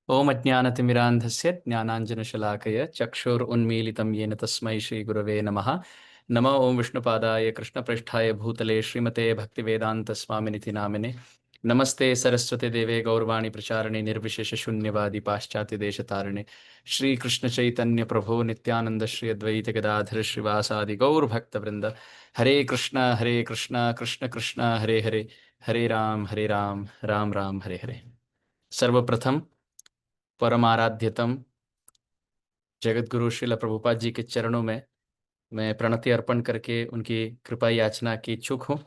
ओम अज्ञानतिमिरान्धस्य ज्ञानाञ्जनशलाकय चक्षुरुन्मीलितं येन तस्मै श्रीगुरवे नमः। नमो ओं विष्णुपादाय कृष्णप्रेष्ठाय भूतले श्रीमते भक्तिवेदान्तस्वामिनिति नामिने। नमस्ते सरस्वती देवे गौरवाणी प्रचारिणे निर्विशेषशून्यवादी पाश्चात्यदेशतारिणे श्रीकृष्णचैतन्य प्रभो नित्यानंद श्री अद्वैत गदाधर श्रीवासादि गौरभक्तवृंद। हरे कृष्ण कृष्ण कृष्ण हरे हरे, हरे राम राम राम हरे हरे। सर्वप्रथम परमाराध्यतम जगतगुरु श्रील प्रभुपाद जी के चरणों में मैं प्रणति अर्पण करके उनकी कृपा याचना की इच्छुक हूँ।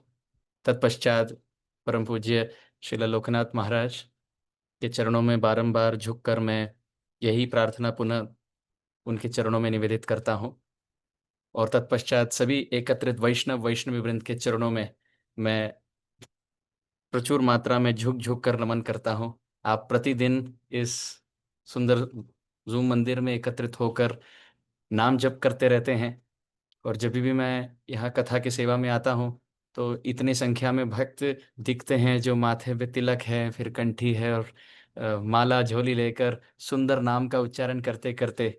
तत्पश्चात परम पूज्य श्रील लोकनाथ महाराज के चरणों में बारंबार झुककर मैं यही प्रार्थना पुनः उनके चरणों में निवेदित करता हूँ। और तत्पश्चात सभी एकत्रित वैष्णवी वृंद के चरणों में मैं प्रचुर मात्रा में झुक झुक कर नमन करता हूँ। आप प्रतिदिन इस सुंदर जूम मंदिर में एकत्रित होकर नाम जप करते रहते हैं, और जब भी मैं यहाँ कथा की सेवा में आता हूँ तो इतनी संख्या में भक्त दिखते हैं जो माथे पे तिलक है, फिर कंठी है, और माला झोली लेकर सुंदर नाम का उच्चारण करते करते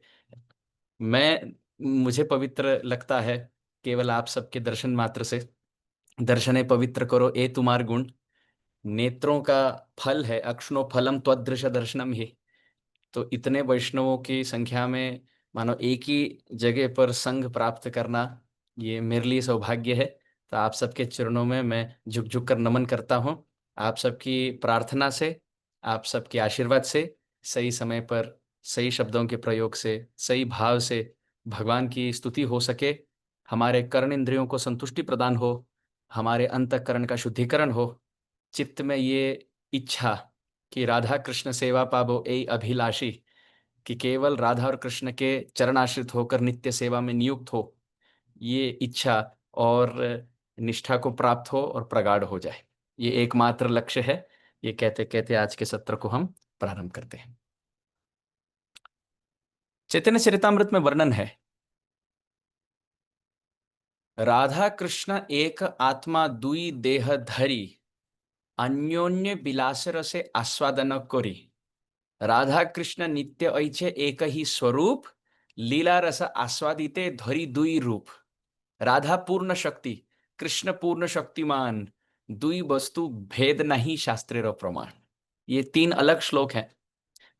मैं मुझे पवित्र लगता है। केवल आप सबके दर्शन मात्र से दर्शने पवित्र करो ए तुम्हार गुण, नेत्रों का फल है अक्षणो फलम त्वदृश दर्शनम ही। तो इतने वैष्णवों की संख्या में मानो एक ही जगह पर संग प्राप्त करना, ये मेरे लिए सौभाग्य है। तो आप सबके चरणों में मैं झुक झुक कर नमन करता हूँ। आप सबकी प्रार्थना से, आप सबके आशीर्वाद से, सही समय पर सही शब्दों के प्रयोग से, सही भाव से भगवान की स्तुति हो सके, हमारे कर्ण इंद्रियों को संतुष्टि प्रदान हो, हमारे अंतःकरण का शुद्धिकरण हो, चित्त में ये इच्छा कि राधा कृष्ण सेवा पावो ए अभिलाषी, कि केवल राधा और कृष्ण के चरणाश्रित होकर नित्य सेवा में नियुक्त हो, ये इच्छा और निष्ठा को प्राप्त हो और प्रगाढ़ हो जाए, ये एकमात्र लक्ष्य है। ये कहते कहते आज के सत्र को हम प्रारंभ करते हैं। चैतन्य चरितामृत में वर्णन है, राधा कृष्ण एक आत्मा दुई देह धरी अन्योन्य विलास रसे आस्वादन करी। राधा कृष्ण नित्य ऐचे एक ही स्वरूप, लीला रस आस्वादिते धरी दुई रूप। राधा पूर्ण शक्ति, कृष्ण पूर्ण शक्तिमान, दुई वस्तु भेद नहीं शास्त्रेर प्रमाण। ये तीन अलग श्लोक हैं।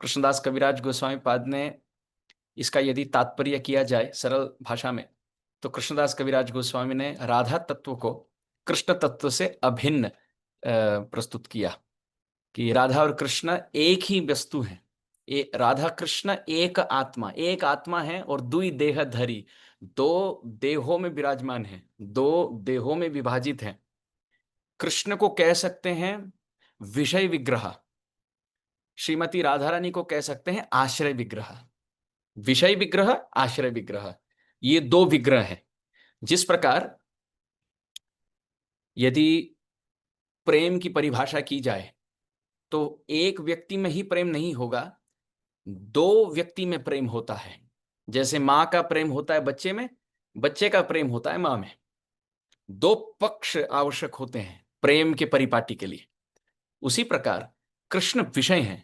कृष्णदास कविराज गोस्वामी पाद ने इसका यदि तात्पर्य किया जाए सरल भाषा में, तो कृष्णदास कविराज गोस्वामी ने राधा तत्व को कृष्ण तत्व से अभिन्न प्रस्तुत किया कि राधा और कृष्ण एक ही वस्तु है। राधा कृष्ण एक आत्मा है और दुई देह धरी, दो देहों में विराजमान है, दो देहों में विभाजित है। कृष्ण को कह सकते हैं विषय विग्रह, श्रीमती राधा रानी को कह सकते हैं आश्रय विग्रह। विषय विग्रह, आश्रय विग्रह, ये दो विग्रह हैं। जिस प्रकार यदि प्रेम की परिभाषा की जाए तो एक व्यक्ति में ही प्रेम नहीं होगा, दो व्यक्ति में प्रेम होता है। जैसे माँ का प्रेम होता है बच्चे में, बच्चे का प्रेम होता है माँ में। दो पक्ष आवश्यक होते हैं प्रेम के परिपाटी के लिए। उसी प्रकार कृष्ण विषय हैं,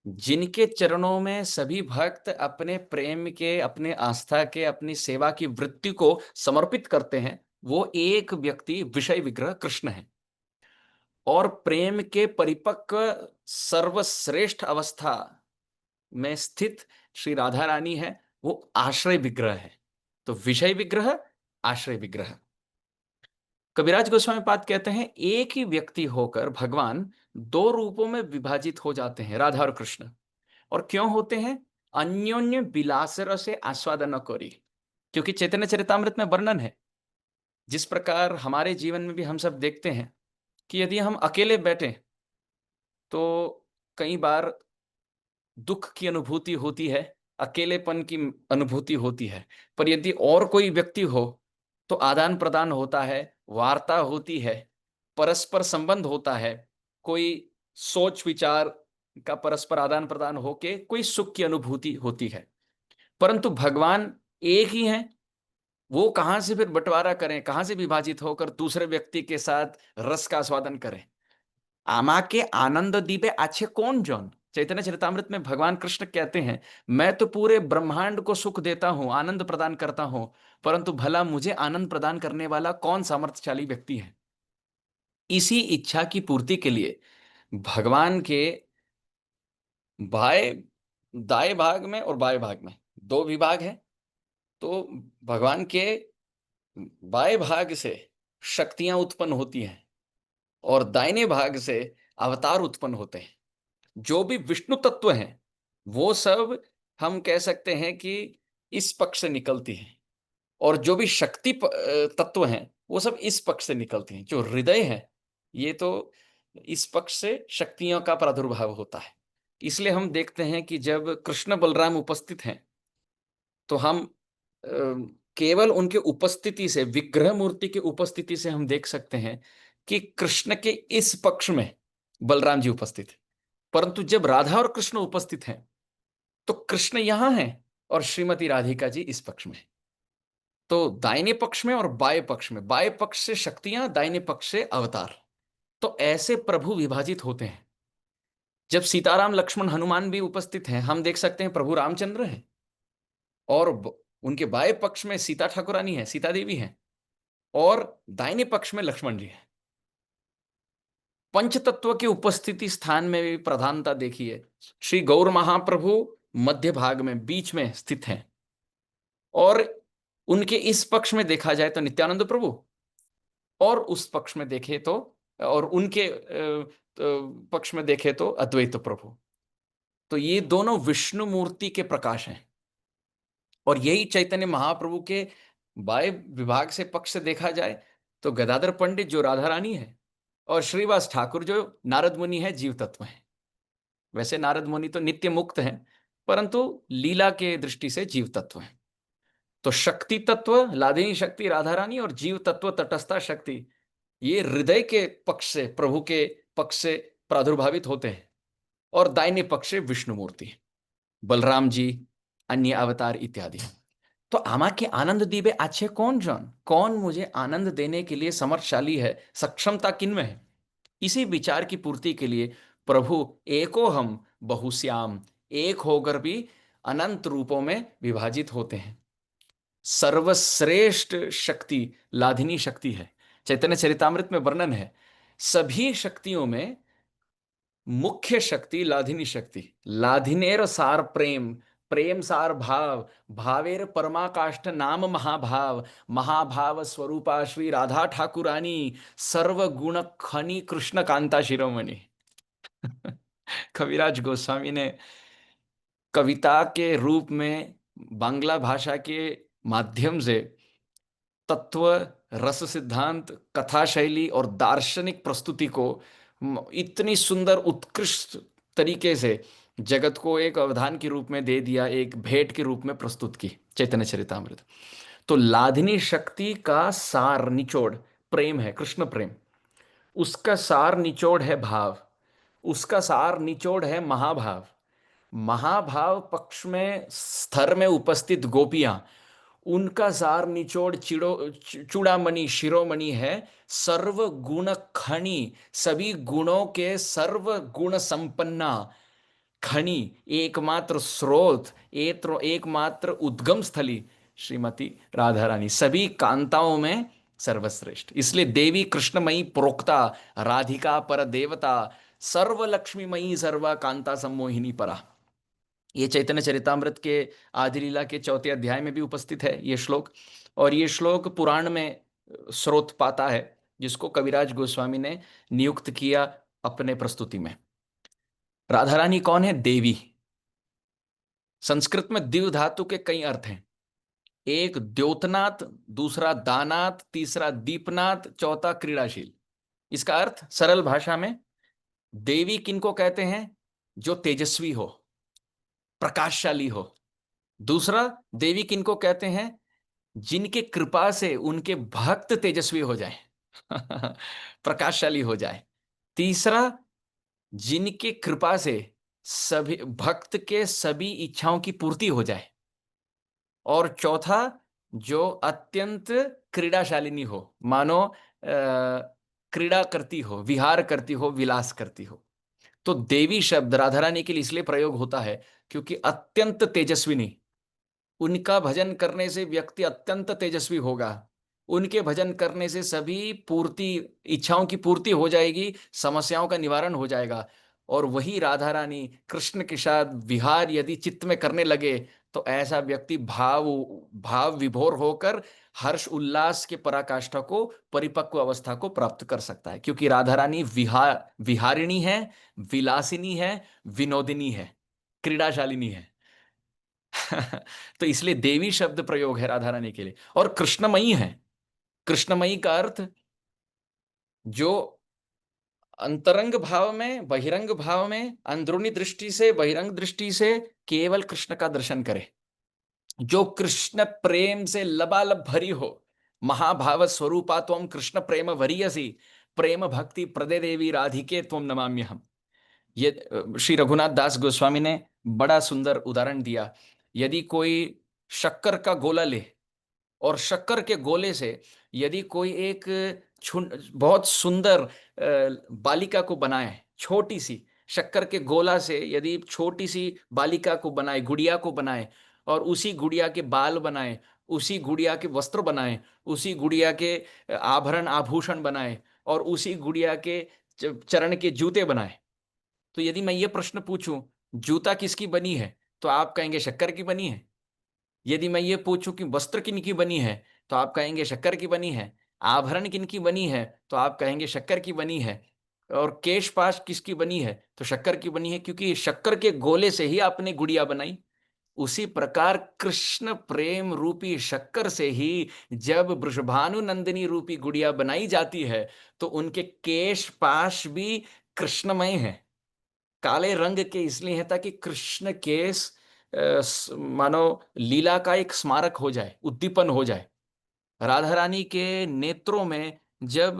जिनके चरणों में सभी भक्त अपने प्रेम के, अपने आस्था के, अपनी सेवा की वृत्ति को समर्पित करते हैं। वो एक व्यक्ति विषय विग्रह कृष्ण है। और प्रेम के परिपक्व सर्वश्रेष्ठ अवस्था में स्थित श्री राधा रानी है, वो आश्रय विग्रह है। तो विषय विग्रह, आश्रय विग्रह। कविराज गोस्वामी पाद कहते हैं एक ही व्यक्ति होकर भगवान दो रूपों में विभाजित हो जाते हैं, राधा और कृष्ण। और क्यों होते हैं? अन्योन्य विलासर से आस्वादन करी। क्योंकि चैतन्य चरितामृत में वर्णन है, जिस प्रकार हमारे जीवन में भी हम सब देखते हैं कि यदि हम अकेले बैठे तो कई बार दुख की अनुभूति होती है, अकेलेपन की अनुभूति होती है। पर यदि और कोई व्यक्ति हो तो आदान प्रदान होता है, वार्ता होती है, परस्पर संबंध होता है, कोई सोच विचार का परस्पर आदान प्रदान होके कोई सुख की अनुभूति होती है। परंतु भगवान एक ही हैं, वो कहां से फिर बंटवारा करें, कहां से विभाजित होकर दूसरे व्यक्ति के साथ रस का आस्वादन करें। आमा के आनंद दीपे आछे कौन जन, चैतन्य चरितामृत में भगवान कृष्ण कहते हैं, मैं तो पूरे ब्रह्मांड को सुख देता हूं, आनंद प्रदान करता हूं, परंतु भला मुझे आनंद प्रदान करने वाला कौन सामर्थ्यशाली व्यक्ति है। इसी इच्छा की पूर्ति के लिए भगवान के बाएं दाएं भाग में और बाएं भाग में दो विभाग है। तो भगवान के बाएं भाग से शक्तियां उत्पन्न होती हैं और दाहिने भाग से अवतार उत्पन्न होते हैं। जो भी विष्णु तत्व हैं वो सब हम कह सकते हैं कि इस पक्ष से निकलती हैं, और जो भी शक्ति तत्व हैं वो सब इस पक्ष से निकलती हैं। जो हृदय है ये तो इस पक्ष से शक्तियों का प्रादुर्भाव होता है। इसलिए हम देखते हैं कि जब कृष्ण बलराम उपस्थित हैं तो हम केवल उनके उपस्थिति से, विग्रह मूर्ति की उपस्थिति से हम देख सकते हैं कि कृष्ण के इस पक्ष में बलराम जी उपस्थित है। परंतु जब राधा और कृष्ण उपस्थित हैं तो कृष्ण यहां हैं और श्रीमती राधिका जी इस पक्ष में। तो दाहिने पक्ष में और बाएं पक्ष में, बाएं पक्ष से शक्तियां, दाहिने पक्ष से अवतार। तो ऐसे प्रभु विभाजित होते हैं। जब सीताराम लक्ष्मण हनुमान भी उपस्थित हैं, हम देख सकते हैं प्रभु रामचंद्र हैं और उनके बाएं पक्ष में सीता ठाकुरानी है, सीता देवी है, और दाहिने पक्ष में लक्ष्मण जी है। पंचतत्व की उपस्थिति स्थान में भी प्रधानता देखिए। श्री गौर महाप्रभु मध्य भाग में बीच में स्थित हैं, और उनके इस पक्ष में देखा जाए तो नित्यानंद प्रभु, और उस पक्ष में देखे तो, और उनके पक्ष में देखे तो अद्वैत प्रभु। तो ये दोनों विष्णु मूर्ति के प्रकाश हैं। और यही चैतन्य महाप्रभु के बाएं विभाग से पक्ष से देखा जाए तो गदाधर पंडित जो राधा रानी है, और श्रीवास ठाकुर जो नारद मुनि है, जीव तत्व है। वैसे नारद मुनि तो नित्य मुक्त हैं, परंतु लीला के दृष्टि से जीव तत्व है। तो शक्ति तत्व लादिनी शक्ति राधा रानी और जीव तत्व तटस्था शक्ति, ये हृदय के पक्ष से, प्रभु के पक्ष से प्रादुर्भावित होते हैं, और दाहिने पक्ष से विष्णु मूर्ति, बलराम जी, अन्य अवतार इत्यादि। तो आमा के आनंद दीबे अच्छे कौन जन, कौन मुझे आनंद देने के लिए समर्थशाली है, सक्षमता किनमें है। इसी विचार की पूर्ति के लिए प्रभु एको हम बहुश्याम, एक होकर भी अनंत रूपों में विभाजित होते हैं। सर्वश्रेष्ठ शक्ति लाधिनी शक्ति है। चैतन्य चरितामृत में वर्णन है, सभी शक्तियों में मुख्य शक्ति लाधिनी शक्ति। लाधिनेर सार प्रेम, प्रेम सार भाव, भावेर परमाकाष्ठ नाम महाभाव, महाभाव स्वरूपा श्री राधा ठाकुरानी, सर्व गुण खनी कृष्ण कांता शिरोमणि। कविराज गोस्वामी ने कविता के रूप में बांग्ला भाषा के माध्यम से तत्व, रस सिद्धांत, कथा शैली और दार्शनिक प्रस्तुति को इतनी सुंदर उत्कृष्ट तरीके से जगत को एक अवधान के रूप में दे दिया, एक भेंट के रूप में प्रस्तुत की चैतन्य चरितामृत। तो लाधिनी शक्ति का सार निचोड़ प्रेम है, कृष्ण प्रेम। उसका सार निचोड़ है भाव, उसका सार निचोड़ है महाभाव। महाभाव पक्ष में स्तर में उपस्थित गोपियां, उनका सार निचोड़ चूड़ामणि शिरोमणि है, सर्व गुण खनी, सभी गुणों के सर्व गुण संपन्ना खनी, एकमात्र स्रोत, एकमात्र उद्गम स्थली श्रीमती राधा रानी, सभी कांताओं में सर्वश्रेष्ठ। इसलिए देवी कृष्णमयी प्रोक्ता, राधिका पर देवता, सर्व लक्ष्मीमयी सर्वा कांता सम्मोहिनी परा। ये चैतन्य चरितामृत के आदि लीला के 4 अध्याय में भी उपस्थित है ये श्लोक, और ये श्लोक पुराण में स्रोत पाता है, जिसको कविराज गोस्वामी ने नियुक्त किया अपने प्रस्तुति में। राधा रानी कौन है? देवी। संस्कृत में दिव धातु के कई अर्थ हैं। एक द्योतनाथ, दूसरा दानाथ, तीसरा दीपनाथ, चौथा क्रीड़ाशील। इसका अर्थ सरल भाषा में, देवी किनको कहते हैं? जो तेजस्वी हो, प्रकाशशाली हो। दूसरा, देवी किनको कहते हैं? जिनके कृपा से उनके भक्त तेजस्वी हो जाए प्रकाशशाली हो जाए। तीसरा, जिनके कृपा से सभी भक्त के सभी इच्छाओं की पूर्ति हो जाए। और चौथा, जो अत्यंत क्रीड़ाशालिनी हो, मानो क्रीड़ा करती हो, विहार करती हो, विलास करती हो। तो देवी शब्द राधा रानी के लिए इसलिए प्रयोग होता है क्योंकि अत्यंत तेजस्विनी, उनका भजन करने से व्यक्ति अत्यंत तेजस्वी होगा। उनके भजन करने से सभी पूर्ति, इच्छाओं की पूर्ति हो जाएगी, समस्याओं का निवारण हो जाएगा। और वही राधा रानी कृष्ण के साथ विहार यदि चित्त में करने लगे तो ऐसा व्यक्ति भाव भाव विभोर होकर हर्ष उल्लास के पराकाष्ठा को, परिपक्व अवस्था को प्राप्त कर सकता है, क्योंकि राधा रानी विहारिणी है, विलासिनी है, विनोदिनी है, क्रीड़ाशालिनी है। तो इसलिए देवी शब्द प्रयोग है राधा रानी के लिए। और कृष्णमयी है। कृष्णमयी का अर्थ जो अंतरंग भाव में, बहिरंग भाव में, अंदरूनी दृष्टि से, बहिरंग दृष्टि से केवल कृष्ण का दर्शन करे, जो कृष्ण प्रेम से लबालब भरी हो। महाभाव स्वरूपा त्वम कृष्ण प्रेम वरीयसी, प्रेम भक्ति प्रदे देवी राधिके त्वम नमाम्यहम्। ये श्री रघुनाथ दास गोस्वामी ने बड़ा सुंदर उदाहरण दिया। यदि कोई शक्कर का गोला ले और शक्कर के गोले से यदि कोई एक बहुत सुंदर बालिका को बनाए, छोटी सी शक्कर के गोला से यदि छोटी सी बालिका को बनाए, गुड़िया को बनाए, और उसी गुड़िया के बाल बनाए, उसी गुड़िया के वस्त्र बनाए, उसी गुड़िया के आभरण आभूषण बनाए, और उसी गुड़िया के चरण के जूते बनाए, तो यदि मैं ये प्रश्न पूछूं जूता किसकी बनी है, तो आप कहेंगे शक्कर की बनी है। यदि मैं ये पूछूं कि वस्त्र किनकी बनी है, तो आप कहेंगे शक्कर की बनी है। आभरण किनकी बनी है, तो आप कहेंगे शक्कर की बनी है। और केश पाश किसकी बनी है, तो शक्कर की बनी है, क्योंकि शक्कर के गोले से ही आपने गुड़िया बनाई। उसी प्रकार कृष्ण प्रेम रूपी शक्कर से ही जब वृषभानु नंदिनी रूपी गुड़िया बनाई जाती है, तो उनके केश पाश भी कृष्णमय है। काले रंग के इसलिए है ताकि कृष्ण केस मानो लीला का एक स्मारक हो जाए, उद्दीपन हो जाए। राधा रानी के नेत्रों में जब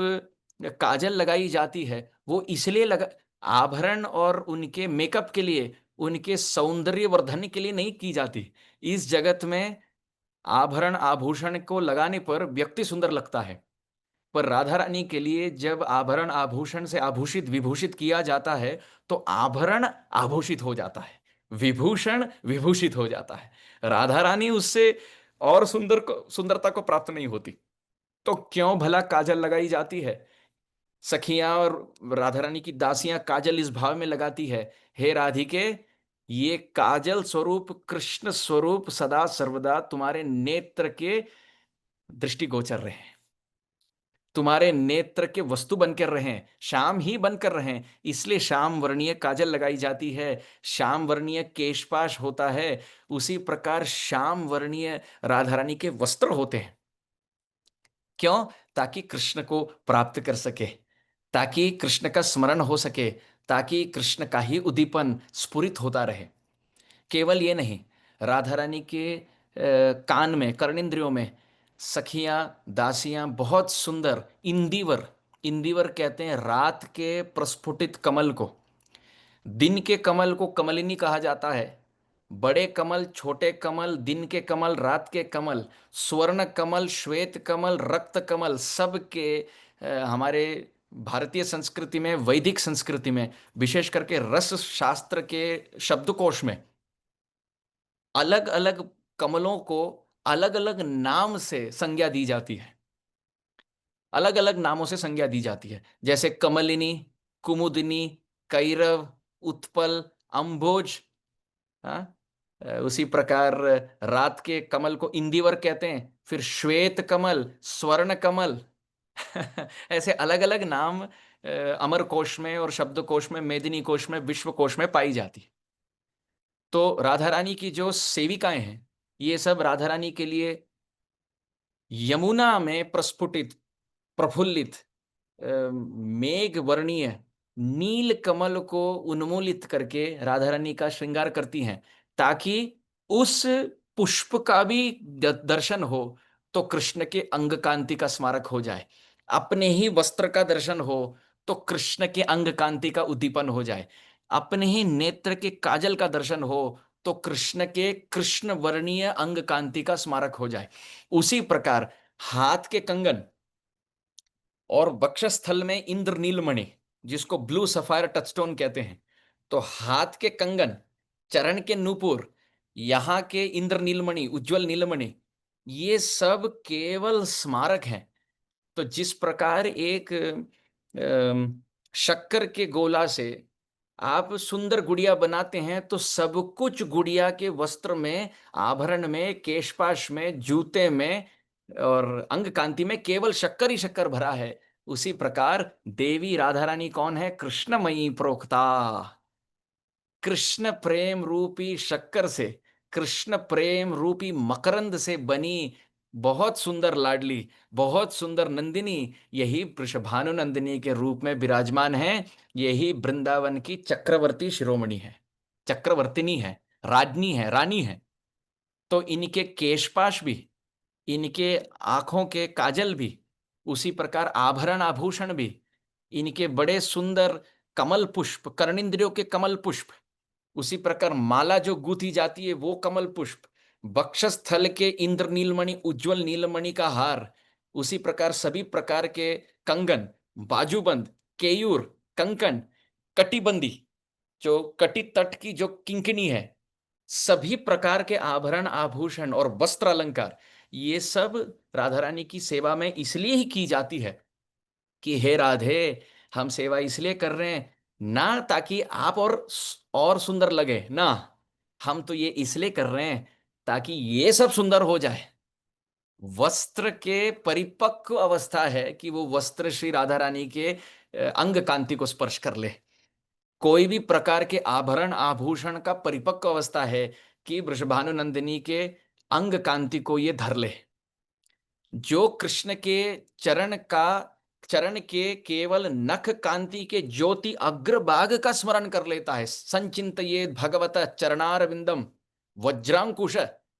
काजल लगाई जाती है, वो इसलिए लगा, आभरण और उनके मेकअप के लिए, उनके सौंदर्य वर्धन के लिए नहीं की जाती। इस जगत में आभरण आभूषण को लगाने पर व्यक्ति सुंदर लगता है, पर राधा रानी के लिए जब आभरण आभूषण से आभूषित विभूषित किया जाता है, तो आभरण आभूषित हो जाता है, विभूषण विभूषित हो जाता है। राधा रानी उससे और सुंदरता को प्राप्त नहीं होती। तो क्यों भला काजल लगाई जाती है? सखियां और राधा रानी की दासियां काजल इस भाव में लगाती है, हे राधिके, ये काजल स्वरूप कृष्ण स्वरूप सदा सर्वदा तुम्हारे नेत्र के दृष्टिगोचर रहे हैं, तुम्हारे नेत्र के वस्तु बनकर रहे, श्याम ही बनकर रहे, इसलिए श्याम वर्णीय काजल लगाई जाती है, श्याम वर्णीय केशपाश होता है। उसी प्रकार श्याम वर्णीय राधा रानी के वस्त्र होते हैं। क्यों? ताकि कृष्ण को प्राप्त कर सके, ताकि कृष्ण का स्मरण हो सके, ताकि कृष्ण का ही उद्दीपन स्फुरित होता रहे। केवल ये नहीं, राधा रानी के कान में, कर्णेंद्रियों में सखियां दासियां बहुत सुंदर इंदिवर, इंदिवर कहते हैं रात के प्रस्फुटित कमल को। दिन के कमल को कमलिनी कहा जाता है। बड़े कमल, छोटे कमल, दिन के कमल, रात के कमल, स्वर्ण कमल, श्वेत कमल, रक्त कमल, सब के हमारे भारतीय संस्कृति में, वैदिक संस्कृति में, विशेष करके रस शास्त्र के शब्दकोश में अलग अलग कमलों को अलग अलग नाम से संज्ञा दी जाती है, अलग अलग नामों से संज्ञा दी जाती है। जैसे कमलिनी, कुमुदिनी, कैरव, उत्पल, अंबोज। हाँ, उसी प्रकार रात के कमल को इंदिवर कहते हैं, फिर श्वेत कमल, स्वर्ण कमल। ऐसे अलग अलग नाम अमर कोश में और शब्द कोश में, मेदिनी कोश में, विश्व कोश में पाई जाती है। तो राधा रानी की जो सेविकाएं हैं, ये सब राधा रानी के लिए यमुना में प्रस्फुटित, प्रफुल्लित, मेघ वर्णीय नील कमल को उन्मूलित करके राधा रानी का श्रृंगार करती हैं, ताकि उस पुष्प का भी दर्शन हो तो कृष्ण के अंग कांति का स्मारक हो जाए, अपने ही वस्त्र का दर्शन हो तो कृष्ण के अंग कांति का उद्दीपन हो जाए, अपने ही नेत्र के काजल का दर्शन हो तो कृष्ण के कृष्ण वर्णीय अंग कांति का स्मारक हो जाए। उसी प्रकार हाथ के कंगन और वक्षस्थल में इंद्र नीलमणि, जिसको ब्लू सफायर टचस्टोन कहते हैं, तो हाथ के कंगन, चरण के नूपुर, यहाँ के इंद्र नीलमणि, उज्जवल नीलमणि, ये सब केवल स्मारक हैं। तो जिस प्रकार एक शक्कर के गोला से आप सुंदर गुड़िया बनाते हैं, तो सब कुछ गुड़िया के वस्त्र में, आभरण में, केशपाश में, जूते में और अंग कांति में केवल शक्कर ही शक्कर भरा है। उसी प्रकार देवी राधा रानी कौन है? कृष्णमयी प्रोक्ता। कृष्ण प्रेम रूपी शक्कर से, कृष्ण प्रेम रूपी मकरंद से बनी बहुत सुंदर लाडली, बहुत सुंदर नंदिनी, यही वृषभानु नंदिनी के रूप में विराजमान है। यही वृंदावन की चक्रवर्ती शिरोमणि है, चक्रवर्तिनी है, राज्ञी है, रानी है। तो इनके केशपाश भी, इनके आंखों के काजल भी, उसी प्रकार आभरण आभूषण भी, इनके बड़े सुंदर कमल पुष्प, कर्णेंद्रियों के कमल पुष्प, उसी प्रकार माला जो गूंथी जाती है वो कमल पुष्प, वक्षस्थल के इंद्र नीलमणि, उज्जवल नीलमणि का हार, उसी प्रकार सभी प्रकार के कंगन, बाजूबंद, केयूर, कंकन, कटिबंदी, जो कटी तट की जो किंकिणी है, सभी प्रकार के आभरण आभूषण और वस्त्र अलंकार, ये सब राधा रानी की सेवा में इसलिए ही की जाती है कि हे राधे, हम सेवा इसलिए कर रहे हैं ना ताकि आप और सुंदर लगे ना, हम तो ये इसलिए कर रहे हैं ताकि ये सब सुंदर हो जाए। वस्त्र के परिपक्व अवस्था है कि वो वस्त्र श्री राधा रानी के अंग कांति को स्पर्श कर ले। कोई भी प्रकार के आभरण आभूषण का परिपक्व अवस्था है कि वृषभानु नंदिनी के अंग कांति को ये धर ले। जो कृष्ण के चरण के केवल नख कांति के ज्योति अग्रभाग का स्मरण कर लेता है, संचिंतयेद भगवत चरणारविंदम वज्रांकुश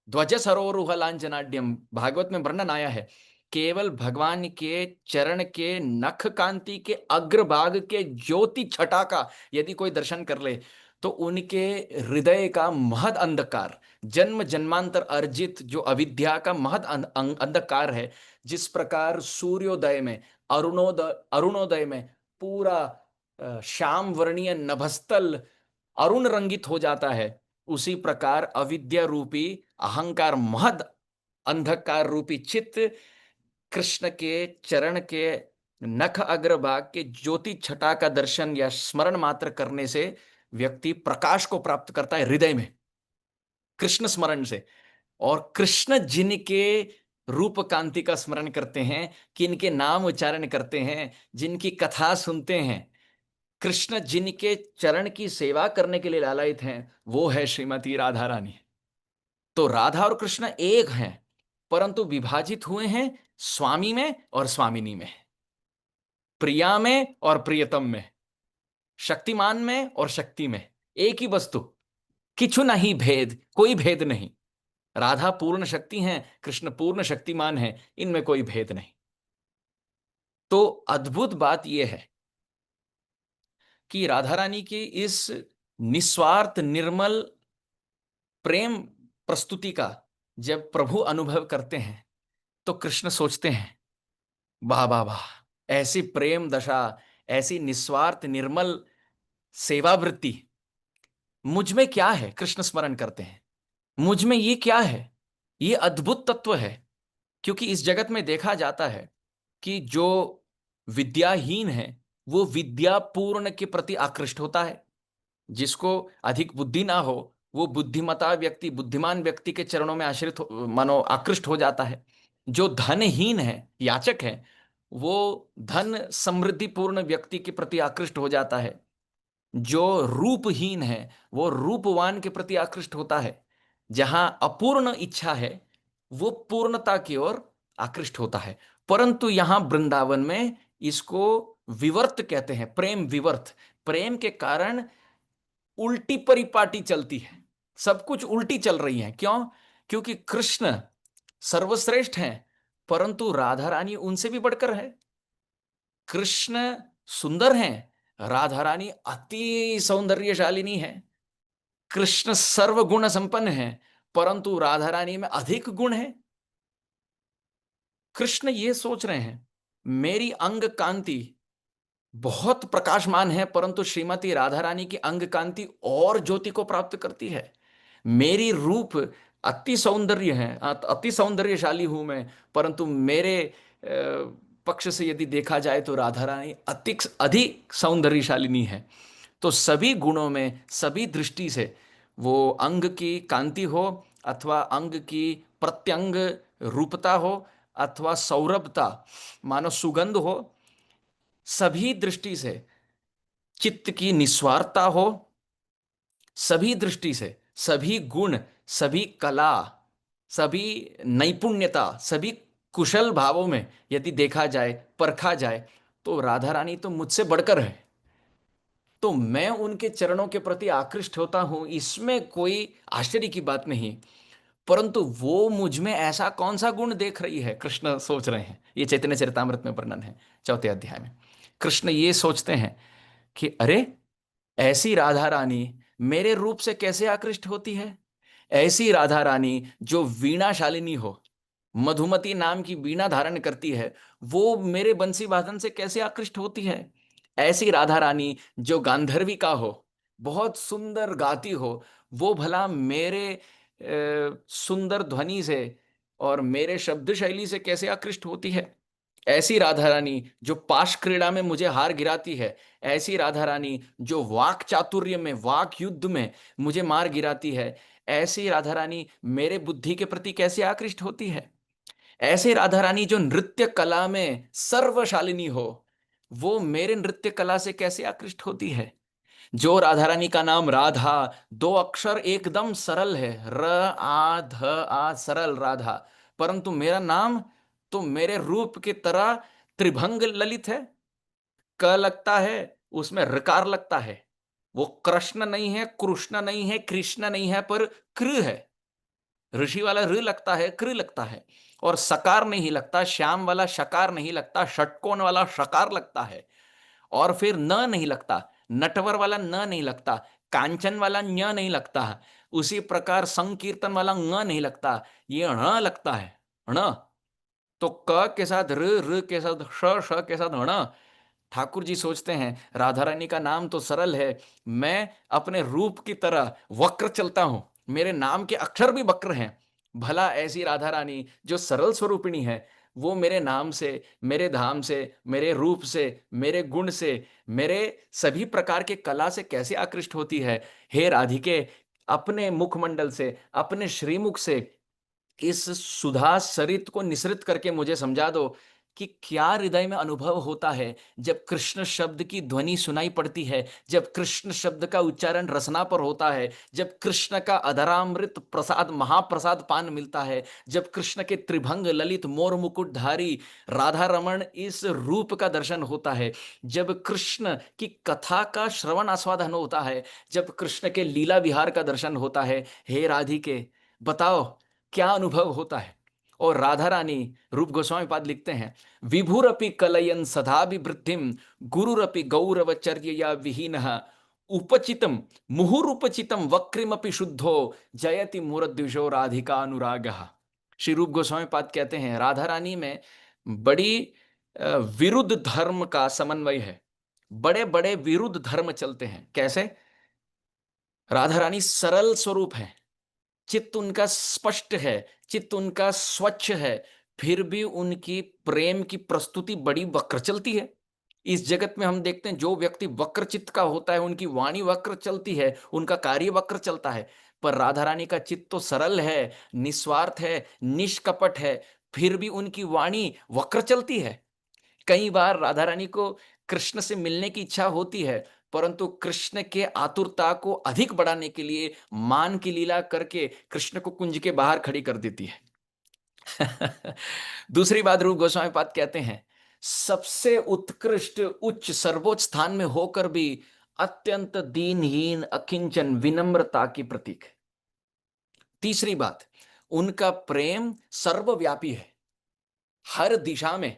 ध्वज सरोरुह लांछनाढ्यम, भागवत में वर्णन आया है। केवल भगवान के चरण के नख कांति के अग्रभाग के ज्योति छटा का यदि कोई दर्शन कर ले, तो उनके हृदय का महद अंधकार, जन्म जन्मांतर अर्जित जो अविद्या का महद अंधकार है, जिस प्रकार सूर्योदय में, अरुणोदय में पूरा श्याम वर्णीय नभस्थल अरुण रंगित हो जाता है, उसी प्रकार अविद्या रूपी अहंकार महद अंधकार रूपी चित्त कृष्ण के चरण के नख अग्रभाग के ज्योति छटा का दर्शन या स्मरण मात्र करने से व्यक्ति प्रकाश को प्राप्त करता है हृदय में, कृष्ण स्मरण से। और कृष्ण जिनके रूप कांति का स्मरण करते हैं, किनके नाम उच्चारण करते हैं, जिनकी कथा सुनते हैं, कृष्ण जिनके चरण की सेवा करने के लिए लालायित हैं, वो है श्रीमती राधा रानी। तो राधा और कृष्ण एक हैं, परंतु विभाजित हुए हैं स्वामी में और स्वामिनी में, प्रिया में और प्रियतम में, शक्तिमान में और शक्ति में। एक ही वस्तु, किछु नहीं भेद, कोई भेद नहीं। राधा पूर्ण शक्ति हैं, कृष्ण पूर्ण शक्तिमान हैं, इनमें कोई भेद नहीं। तो अद्भुत बात यह है कि राधा रानी की इस निस्वार्थ निर्मल प्रेम प्रस्तुति का जब प्रभु अनुभव करते हैं, तो कृष्ण सोचते हैं, वाह वाह वाह, ऐसी प्रेम दशा, ऐसी निस्वार्थ निर्मल सेवावृत्ति मुझ में क्या है? कृष्ण स्मरण करते हैं, मुझ में ये क्या है? ये अद्भुत तत्व है। क्योंकि इस जगत में देखा जाता है कि जो विद्याहीन है वो विद्यापूर्ण के प्रति आकृष्ट होता है, जिसको अधिक बुद्धि ना हो वो बुद्धिमता व्यक्ति, बुद्धिमान व्यक्ति के चरणों में मानो आकृष्ट हो जाता है। जो धनहीन है, याचक है, वो धन समृद्धि पूर्ण व्यक्ति के प्रति आकृष्ट हो जाता है। जो रूपहीन है वो रूपवान के प्रति आकृष्ट होता है। जहां अपूर्ण इच्छा है वो पूर्णता की ओर आकृष्ट होता है। परंतु यहां वृंदावन में इसको विवर्त कहते हैं, प्रेम विवर्त। प्रेम के कारण उल्टी परिपाटी चलती है, सब कुछ उल्टी चल रही है। क्यों? क्योंकि कृष्ण सर्वश्रेष्ठ हैं, परंतु राधा रानी उनसे भी बढ़कर है। कृष्ण सुंदर हैं, राधा रानी अति सौंदर्यशालिनी है। कृष्ण सर्वगुण संपन्न है, परंतु राधा रानी में अधिक गुण है। कृष्ण ये सोच रहे हैं, मेरी अंग कांति बहुत प्रकाशमान है, परंतु श्रीमती राधा रानी की अंग कांति और ज्योति को प्राप्त करती है। मेरी रूप अति सौंदर्य है, अति सौंदर्यशाली हूं मैं, परंतु मेरे पक्ष से यदि देखा जाए तो राधा रानी अति अधिक सौंदर्यशालिनी है। तो सभी गुणों में, सभी दृष्टि से, वो अंग की कांति हो अथवा अंग की प्रत्यंग रूपता हो अथवा सौरभता, मानो सुगंध हो, सभी दृष्टि से, चित्त की निस्वार्थता हो, सभी दृष्टि से, सभी गुण, सभी कला, सभी नैपुण्यता, सभी कुशल भावों में यदि देखा जाए, परखा जाए, तो राधा रानी तो मुझसे बढ़कर है। तो मैं उनके चरणों के प्रति आकृष्ट होता हूं, इसमें कोई आश्चर्य की बात नहीं। परंतु वो मुझ में ऐसा कौन सा गुण देख रही है, कृष्ण सोच रहे हैं। ये चैतन्य चरितामृत में वर्णन है, चौथे अध्याय में। कृष्ण ये सोचते हैं कि अरे, ऐसी राधा रानी मेरे रूप से कैसे आकृष्ट होती है। ऐसी राधा रानी जो वीणा शालिनी हो, मधुमती नाम की वीणा धारण करती है, वो मेरे बंसी वादन से कैसे आकृष्ट होती है। ऐसी राधा रानी जो गांधर्विका हो, बहुत सुंदर गाती हो, वो भला मेरे सुंदर ध्वनि से और मेरे शब्द शैली से कैसे आकृष्ट होती है। ऐसी राधा रानी जो पाश क्रीड़ा में मुझे हार गिराती है, ऐसी राधा रानी जो वाक चातुर्य में, वाक युद्ध में मुझे मार गिराती है, ऐसी राधा रानी मेरे बुद्धि के प्रति कैसे आकृष्ट होती है। ऐसे राधा रानी जो नृत्य कला में सर्वशालिनी हो, वो मेरे नृत्य कला से कैसे आकृष्ट होती है। जो राधा रानी का नाम राधा, दो अक्षर एकदम सरल है, र आ ध आ, सरल राधा, परंतु मेरा नाम तो मेरे रूप की तरह त्रिभंग ललित है। क लगता है, उसमें ऋकार लगता है। वो कृष्ण नहीं है, कृष्ण नहीं है, कृष्ण नहीं है, पर कृ है। ऋषि वाला ऋ लगता है, कृ लगता है। और सकार नहीं लगता, श्याम वाला शकार नहीं लगता, षटकोण वाला शकार लगता है। और फिर न नहीं लगता, नटवर वाला न नहीं लगता, कांचन वाला ञ नहीं लगता, उसी प्रकार संकीर्तन वाला ङ नहीं लगता, ये ण लगता है, ण। तो क के साथ र, र के साथ श के साथ ण। ठाकुर जी सोचते हैं राधा रानी का नाम तो सरल है, मैं अपने रूप की तरह वक्र चलता हूं, मेरे नाम के अक्षर भी वक्र हैं। भला ऐसी राधा रानी जो सरल स्वरूपिणी है, वो मेरे नाम से, मेरे धाम से, मेरे रूप से, मेरे गुण से, मेरे सभी प्रकार के कला से कैसे आकृष्ट होती है। हे राधिके, अपने मुखमंडल से, अपने श्रीमुख से इस सुधा सरित को निसृत करके मुझे समझा दो कि क्या हृदय में अनुभव होता है जब कृष्ण शब्द की ध्वनि सुनाई पड़ती है, जब कृष्ण शब्द का उच्चारण रसना पर होता है, जब कृष्ण का अधरामृत प्रसाद, महाप्रसाद पान मिलता है, जब कृष्ण के त्रिभंग ललित मोर मुकुटधारी राधा रमण इस रूप का दर्शन होता है, जब कृष्ण की कथा का श्रवण आस्वादन होता है, जब कृष्ण के लीला विहार का दर्शन होता है। हे राधिके, बताओ क्या अनुभव होता है। और राधा रानी, रूप गोस्वामी पाद लिखते हैं, विभुरपि कलयन सदा विवृद्धिम गुरुरपि गौरवचर्यया विहीनः उपचितम मुहुरुपचितम वक्रिमपि शुद्धो जयति मुरद्विषो राधिका अनुरागः। श्री रूप गोस्वामी पाद कहते हैं राधा रानी में बड़ी विरुद्ध धर्म का समन्वय है, बड़े बड़े विरुद्ध धर्म चलते हैं। कैसे? राधा रानी सरल स्वरूप है, चित्त उनका स्पष्ट है, चित्त उनका स्वच्छ है, फिर भी उनकी प्रेम की प्रस्तुति बड़ी वक्र चलती है। इस जगत में हम देखते हैं जो व्यक्ति वक्र चित्त का होता है, उनकी वाणी वक्र चलती है, उनका कार्य वक्र चलता है। पर राधा रानी का चित्त तो सरल है, निस्वार्थ है, निष्कपट है, फिर भी उनकी वाणी वक्र चलती है। कई बार राधा रानी को कृष्ण से मिलने की इच्छा होती है, परंतु कृष्ण के आतुरता को अधिक बढ़ाने के लिए मान की लीला करके कृष्ण को कुंज के बाहर खड़ी कर देती है। दूसरी बात, रूप गोस्वामी पाद कहते हैं सबसे उत्कृष्ट उच्च सर्वोच्च स्थान में होकर भी अत्यंत दीनहीन अकिंचन विनम्रता की प्रतीक है। तीसरी बात, उनका प्रेम सर्वव्यापी है, हर दिशा में,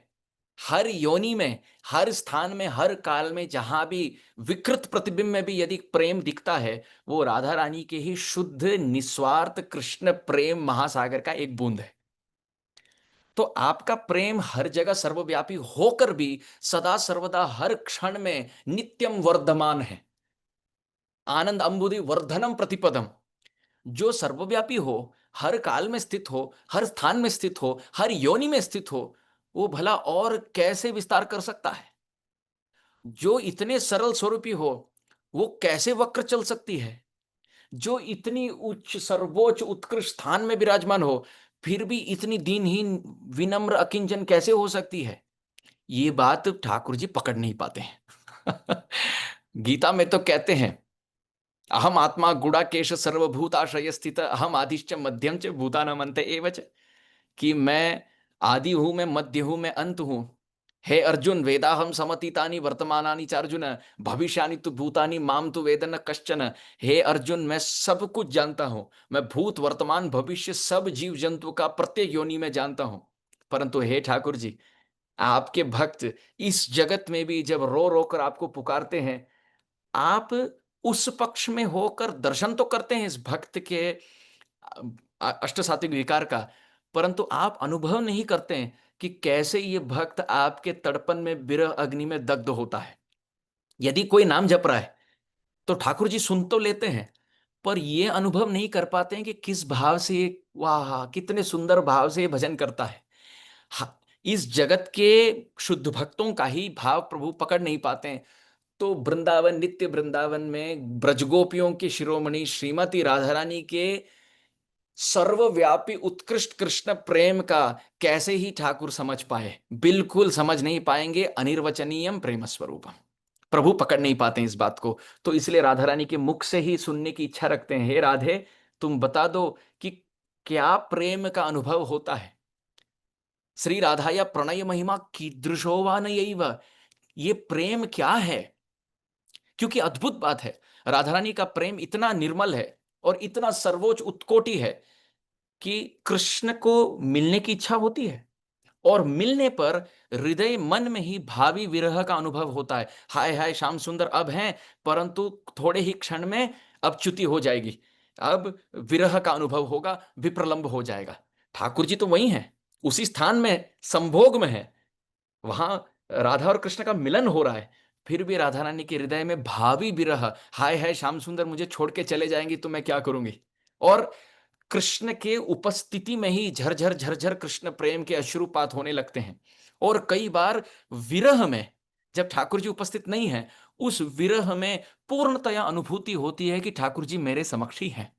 हर योनि में, हर स्थान में, हर काल में, जहां भी विकृत प्रतिबिंब में भी यदि प्रेम दिखता है, वो राधा रानी के ही शुद्ध निस्वार्थ कृष्ण प्रेम महासागर का एक बूंद है। तो आपका प्रेम हर जगह सर्वव्यापी होकर भी सदा सर्वदा हर क्षण में नित्यम वर्धमान है। आनंद अंबुधि वर्धनम प्रतिपदम। जो सर्वव्यापी हो, हर काल में स्थित हो, हर स्थान में स्थित हो, हर योनि में स्थित हो, वो भला और कैसे विस्तार कर सकता है? जो इतने सरल स्वरूपी हो, वो कैसे वक्र चल सकती है? जो इतनी उच्च सर्वोच्च उत्कृष्ट स्थान में विराजमान हो, फिर भी इतनी दीनहीन विनम्र अकिंचन कैसे हो सकती है? ये बात ठाकुर जी पकड़ नहीं पाते हैं। गीता में तो कहते हैं, अहम आत्मा गुड़ाकेश सर्वभूताश्रय स्थित अहम आदिश्च मध्यम च भूतानाम अंत एवच। कि मैं आदि हूं, मैं मध्य हूं, मैं अंत हूं। हे अर्जुन, वेदाहम समतीतानि वर्तमानानि च अर्जुन, भविष्यानि तु भूतानि माम तु वेद न कश्चन। हे अर्जुन, मैं सब कुछ जानता हूं। मैं भूत वर्तमान भविष्य सब जीव जंतु का प्रत्येक योनि में जानता हूं। परंतु हे ठाकुर जी, आपके भक्त इस जगत में भी जब रो रो कर आपको पुकारते हैं, आप उस पक्ष में होकर दर्शन तो करते हैं इस भक्त के अष्ट सात्विक विकार का, परंतु आप अनुभव नहीं करते हैं कि कैसे ये भक्त आपके तड़पन में विरह अग्नि में दग्ध होता है। यदि कोई नाम जप रहा है तो ठाकुर जी सुन तो लेते हैं, पर ये अनुभव नहीं कर पाते हैं कि किस भाव से ये, वाह कितने सुंदर भाव से ये भजन करता है। इस जगत के शुद्ध भक्तों का ही भाव प्रभु पकड़ नहीं पाते हैं। तो वृंदावन, नित्य वृंदावन में ब्रजगोपियों की शिरोमणि श्रीमती राधा रानी के सर्वव्यापी उत्कृष्ट कृष्ण प्रेम का कैसे ही ठाकुर समझ पाए? बिल्कुल समझ नहीं पाएंगे। अनिर्वचनीयम प्रेम स्वरूपम। प्रभु पकड़ नहीं पाते इस बात को। तो इसलिए राधा रानी के मुख से ही सुनने की इच्छा रखते हैं, हे राधे, तुम बता दो कि क्या प्रेम का अनुभव होता है? श्री राधा या प्रणय महिमा कीदृशो वा नयैव। ये प्रेम क्या है? क्योंकि अद्भुत बात है, राधा रानी का प्रेम इतना निर्मल है और इतना सर्वोच्च उत्कोटि है कि कृष्ण को मिलने की इच्छा होती है और मिलने पर हृदय मन में ही भावी विरह का अनुभव होता है। हाय हाय श्याम सुंदर अब हैं, परंतु थोड़े ही क्षण में अब च्युति हो जाएगी, अब विरह का अनुभव होगा, विप्रलंब हो जाएगा। ठाकुर जी तो वही हैं, उसी स्थान में संभोग में है, वहां राधा और कृष्ण का मिलन हो रहा है, फिर भी राधा रानी के हृदय में भावी विरह, हाय हाय श्याम सुंदर मुझे छोड़ के चले जाएंगी तो मैं क्या करूंगी। और कृष्ण के उपस्थिति में ही झरझर झरझर कृष्ण प्रेम के अश्रुपात होने लगते हैं। और कई बार विरह में, जब ठाकुर जी उपस्थित नहीं है, उस विरह में पूर्णतया अनुभूति होती है कि ठाकुर जी मेरे समक्ष ही हैं।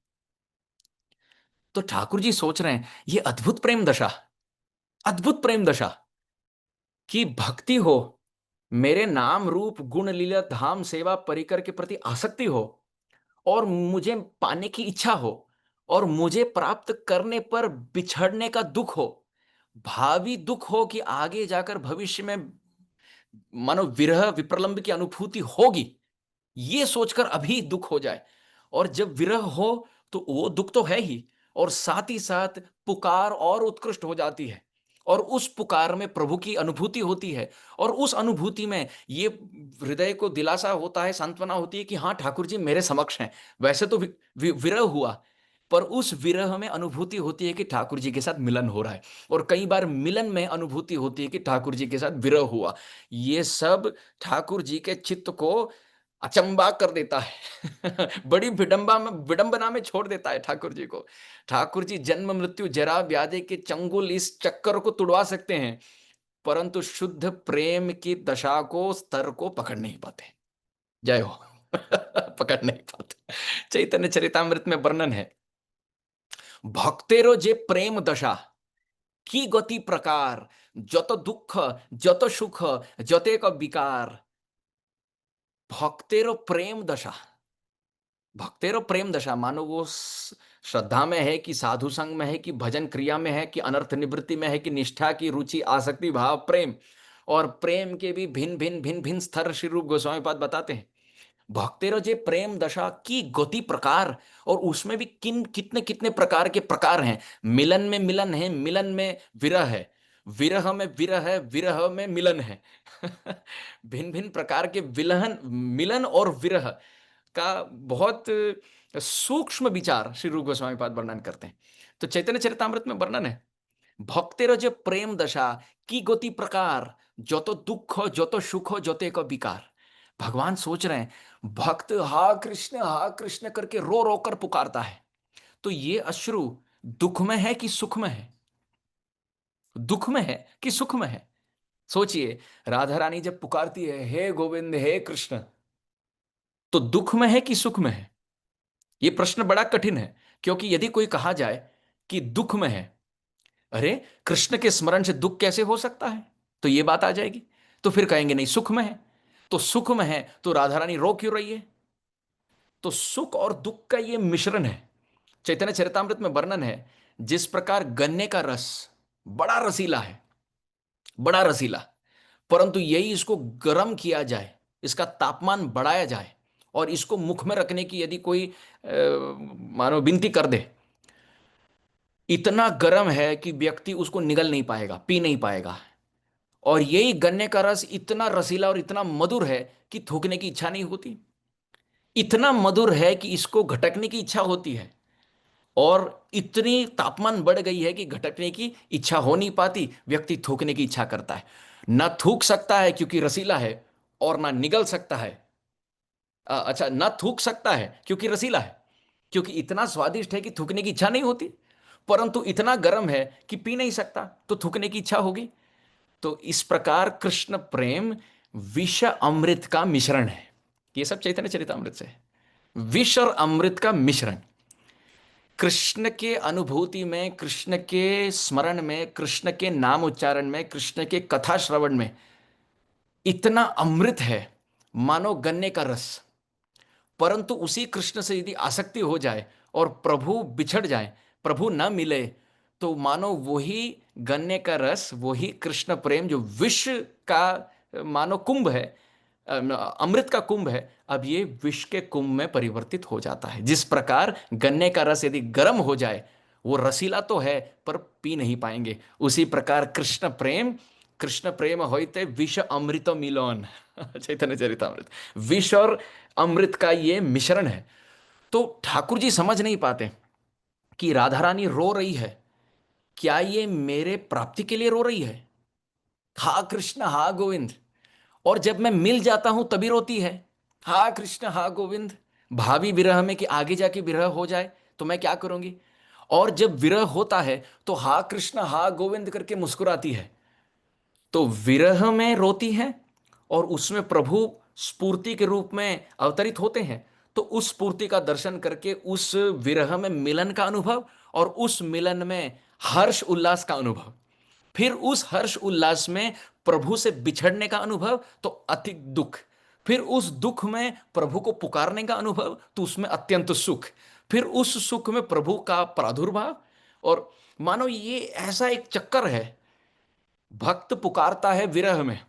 तो ठाकुर जी सोच रहे हैं, ये अद्भुत प्रेम दशा, अद्भुत प्रेम दशा कि भक्ति हो, मेरे नाम रूप गुण लीला धाम सेवा परिकर के प्रति आसक्ति हो, और मुझे पाने की इच्छा हो, और मुझे प्राप्त करने पर बिछड़ने का दुख हो, भावी दुख हो कि आगे जाकर भविष्य में मानो विरह विप्रलंब की अनुभूति होगी, ये सोचकर अभी दुख हो जाए। और जब विरह हो तो वो दुख तो है ही, और साथ ही साथ पुकार और उत्कृष्ट हो जाती है, और उस पुकार में प्रभु की अनुभूति होती है, और उस अनुभूति में ये हृदय को दिलासा होता है, सांत्वना होती है कि हाँ ठाकुर जी मेरे समक्ष हैं। वैसे तो विरह हुआ, पर उस विरह में अनुभूति होती है कि ठाकुर जी के साथ मिलन हो रहा है, और कई बार मिलन में अनुभूति होती है कि ठाकुर जी के साथ विरह हुआ। ये सब ठाकुर जी के चित्त को अचंबा कर देता है। बड़ी विडंबना में छोड़ देता है ठाकुर जी को। ठाकुर जी जन्म मृत्यु जरा व्याधि के चंगुल इस चक्कर को तुड़वा सकते हैं, परंतु शुद्ध प्रेम की दशा को, स्तर को पकड़ नहीं पाते। जय हो। पकड़ नहीं पाते। चैतन्य चरितामृत में वर्णन है, भक्तेरो जे प्रेम दशा की गति प्रकार, जत दुख जत सुख जतेक विकार। भक्तेरो प्रेम दशा, भक्तेरो प्रेम दशा, मानो वो श्रद्धा में है कि साधु संग में है कि भजन क्रिया में है कि अनर्थ निवृत्ति में है कि निष्ठा की रुचि आसक्ति भाव प्रेम। और प्रेम के भी भिन्न भिन्न भिन्न भिन्न स्तर श्री रूप गोस्वामी पाद बताते हैं। भक्तेरो जे प्रेम दशा की गति प्रकार, और उसमें भी किन कितने कितने प्रकार के प्रकार हैं। मिलन में मिलन है, मिलन में विरह है, विरह में विरह है, विरह में मिलन है। भिन्न भिन्न प्रकार के विलहन, मिलन और विरह का बहुत सूक्ष्म विचार श्री रूप गोस्वामी पाद वर्णन करते हैं। तो चैतन्य चरितामृत में वर्णन है, ভক্তের যে প্রেম দশা की गति प्रकार जो तो दुख हो जो तो सुख हो जो तो एक विकार। भगवान सोच रहे हैं भक्त हा कृष्ण करके रो रो कर पुकारता है, तो ये अश्रु दुख में है कि सुख में है? दुख में है कि सुख में है? सोचिए, राधा रानी जब पुकारती है हे गोविंद हे कृष्ण, तो दुख में है कि सुख में है? ये प्रश्न बड़ा कठिन है, क्योंकि यदि कोई कहा जाए कि दुख में है, अरे कृष्ण के स्मरण से दुख कैसे हो सकता है, तो ये बात आ जाएगी। तो फिर कहेंगे नहीं सुख में है, तो सुख में है तो राधा रानी रो क्यों रही है? तो सुख और दुख का ये मिश्रण है। चैतन्य चरितामृत में वर्णन है, जिस प्रकार गन्ने का रस बड़ा रसीला है, बड़ा रसीला, परंतु यही इसको गर्म किया जाए, इसका तापमान बढ़ाया जाए और इसको मुख में रखने की यदि कोई मानो विनती कर दे, इतना गर्म है कि व्यक्ति उसको निगल नहीं पाएगा, पी नहीं पाएगा। और यही गन्ने का रस इतना रसीला और इतना मधुर है कि थूकने की इच्छा नहीं होती, इतना मधुर है कि इसको घटकने की इच्छा होती है, और इतनी तापमान बढ़ गई है कि घटकने की इच्छा हो नहीं पाती, व्यक्ति थूकने की इच्छा करता है। ना थूक सकता है क्योंकि रसीला है, और ना निगल सकता है, अच्छा ना थूक सकता है क्योंकि रसीला है, क्योंकि इतना स्वादिष्ट है कि थूकने की इच्छा नहीं होती, परंतु इतना गर्म है कि पी नहीं सकता, तो थूकने की इच्छा होगी। तो इस प्रकार कृष्ण प्रेम विष अमृत का मिश्रण है। ये सब चैतन्य चरितामृत से है। विष और अमृत का मिश्रण, कृष्ण के अनुभूति में, कृष्ण के स्मरण में, कृष्ण के नाम उच्चारण में, कृष्ण के कथा श्रवण में इतना अमृत है, मानो गन्ने का रस। परंतु उसी कृष्ण से यदि आसक्ति हो जाए और प्रभु बिछड़ जाए, प्रभु न मिले, तो मानो वही गन्ने का रस, वही कृष्ण प्रेम जो विष का मानो कुंभ है, अमृत का कुंभ है, अब ये विष के कुंभ में परिवर्तित हो जाता है। जिस प्रकार गन्ने का रस यदि गर्म हो जाए, वो रसीला तो है पर पी नहीं पाएंगे, उसी प्रकार कृष्ण प्रेम होते विष अमृत मिलन चैतन्य चरितामृत, विष और अमृत का ये मिश्रण है। तो ठाकुर जी समझ नहीं पाते कि राधा रानी रो रही है, क्या ये मेरे प्राप्ति के लिए रो रही है? हा कृष्ण हा गोविंद। और जब मैं मिल जाता हूं तभी रोती है, हा कृष्ण हा गोविंद। भावी विरह में कि आगे जाके विरह हो जाए तो मैं क्या करूंगी? और जब विरह होता है तो हा कृष्ण हा गोविंद करके मुस्कुराती है। तो विरह में रोती हैं और उसमें प्रभु स्फूर्ति के रूप में अवतरित होते हैं, तो उस स्फूर्ति का दर्शन करके उस विरह में मिलन का अनुभव, और उस मिलन में हर्ष उल्लास का अनुभव, फिर उस हर्ष उल्लास में प्रभु से बिछड़ने का अनुभव तो अधिक दुख, फिर उस दुख में प्रभु को पुकारने का अनुभव तो उसमें अत्यंत सुख, फिर उस सुख में प्रभु का प्रादुर्भाव। और मानो ये ऐसा एक चक्कर है, भक्त पुकारता है विरह में,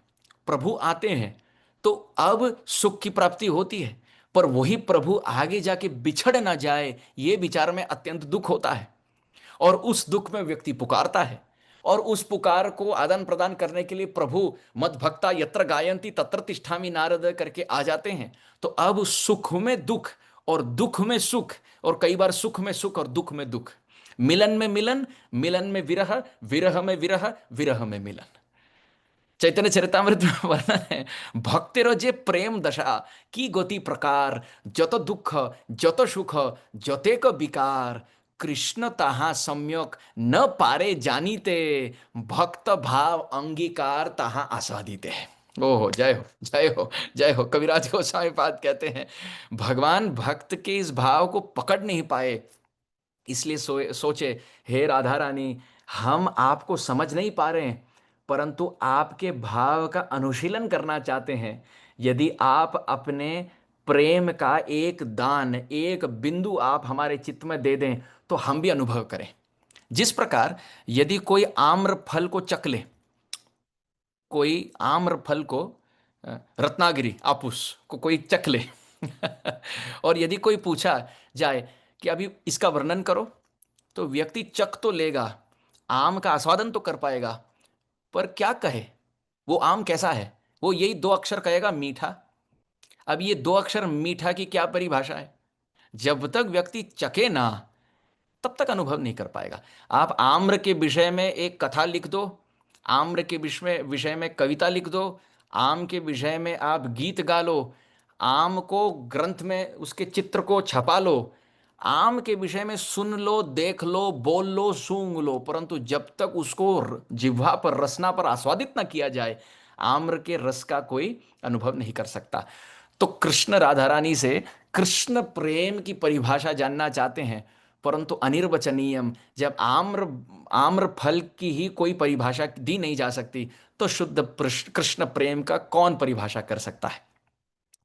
प्रभु आते हैं तो अब सुख की प्राप्ति होती है, पर वही प्रभु आगे जाके बिछड़ ना जाए ये विचार में अत्यंत दुख होता है, और उस दुख में व्यक्ति पुकारता है, और उस पुकार को आदान प्रदान करने के लिए प्रभु मद भक्ता यत्र गायंती तत्र तिष्ठामि नारद करके आ जाते हैं। तो अब सुख में दुख और दुख में सुख, और कई बार सुख में सुख और दुख में दुख, मिलन में मिलन, मिलन में विरह, विरह में विरह, विरह में मिलन। चैतन्य चरितामृत में वर्णन है, भक्तिरो जे प्रेम दशा की गति प्रकार जत दुख जत सुख जतेक विकार कृष्ण ताहा सम्यक न पारे जानीते भक्त भाव अंगीकार ताहा आस्वादिते। ओहो जय हो जय हो जय हो। कविराज गोस्वामी पाद कहते हैं, भगवान भक्त के इस भाव को पकड़ नहीं पाए, इसलिए सोचे हे राधा रानी, हम आपको समझ नहीं पा रहे हैं, परंतु आपके भाव का अनुशीलन करना चाहते हैं। यदि आप अपने प्रेम का एक दान, एक बिंदु आप हमारे चित्त में दे दें तो हम भी अनुभव करें। जिस प्रकार यदि कोई आम्र फल को चख ले, कोई आम्र फल को रत्नागिरी आपूस को कोई चख ले और यदि कोई पूछा जाए कि अभी इसका वर्णन करो, तो व्यक्ति चख तो लेगा, आम का आस्वादन तो कर पाएगा, पर क्या कहे वो आम कैसा है? वो यही दो अक्षर कहेगा मीठा। अब ये दो अक्षर मीठा की क्या परिभाषा है? जब तक व्यक्ति चखे ना, तब तक अनुभव नहीं कर पाएगा। आप आम्र के विषय में एक कथा लिख दो, आम्र के विषय में कविता लिख दो, आम के विषय में आप गीत गा लो, आम को ग्रंथ में उसके चित्र को छपा लो, आम के विषय में सुन लो, देख लो, बोल लो, सूंघ लो, परंतु जब तक उसको जिह्वा पर, रसना पर आस्वादित ना किया जाए, आम्र के रस का कोई अनुभव नहीं कर सकता। तो कृष्ण राधा रानी से कृष्ण प्रेम की परिभाषा जानना चाहते हैं, परंतु अनिर्वचनीयम, जब आम्र आम्र फल की ही कोई परिभाषा दी नहीं जा सकती, तो शुद्ध कृष्ण प्रेम का कौन परिभाषा कर सकता है।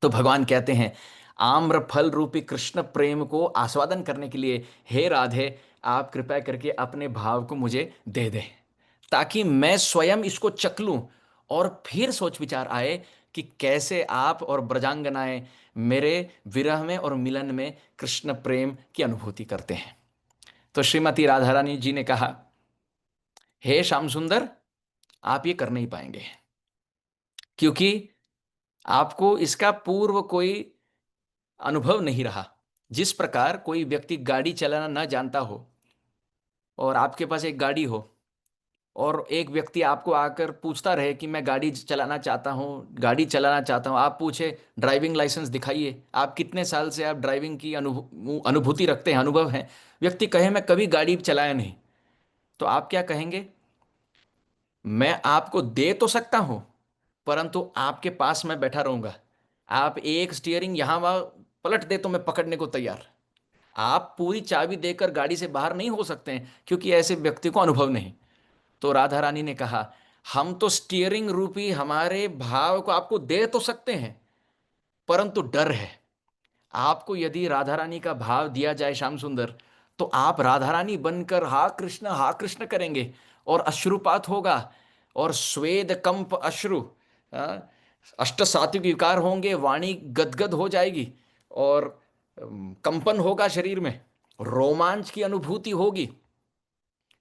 तो भगवान कहते हैं, आम्र फल रूपी कृष्ण प्रेम को आस्वादन करने के लिए हे राधे, आप कृपया करके अपने भाव को मुझे दे दें, ताकि मैं स्वयं इसको चख लूं और फिर सोच विचार आए कि कैसे आप और ब्रजांगनाएं मेरे विरह में और मिलन में कृष्ण प्रेम की अनुभूति करते हैं। तो श्रीमती राधा रानी जी ने कहा, हे श्याम सुंदर, आप ये कर नहीं पाएंगे, क्योंकि आपको इसका पूर्व कोई अनुभव नहीं रहा। जिस प्रकार कोई व्यक्ति गाड़ी चलाना ना जानता हो और आपके पास एक गाड़ी हो, और एक व्यक्ति आपको आकर पूछता रहे कि मैं गाड़ी चलाना चाहता हूँ, गाड़ी चलाना चाहता हूँ, आप पूछे ड्राइविंग लाइसेंस दिखाइए, आप कितने साल से आप ड्राइविंग की अनुभूति रखते हैं, अनुभव है। व्यक्ति कहे मैं कभी गाड़ी चलाया नहीं, तो आप क्या कहेंगे? मैं आपको दे तो सकता हूं, परंतु आपके पास मैं बैठा रहूंगा। आप एक स्टीयरिंग यहां वहां पलट दे तो मैं पकड़ने को तैयार। आप पूरी चाबी देकर गाड़ी से बाहर नहीं हो सकते हैं, क्योंकि ऐसे व्यक्ति को अनुभव नहीं। तो राधा रानी ने कहा, हम तो स्टीयरिंग रूपी हमारे भाव को आपको दे तो सकते हैं, परंतु डर है। आपको यदि राधा रानी का भाव दिया जाए श्याम सुंदर, तो आप राधा रानी बनकर हा कृष्ण करेंगे, और अश्रुपात होगा, और स्वेद कंप अश्रु, अष्ट सात्विक विकार होंगे, वाणी गदगद हो जाएगी, और कंपन होगा शरीर में, रोमांच की अनुभूति होगी,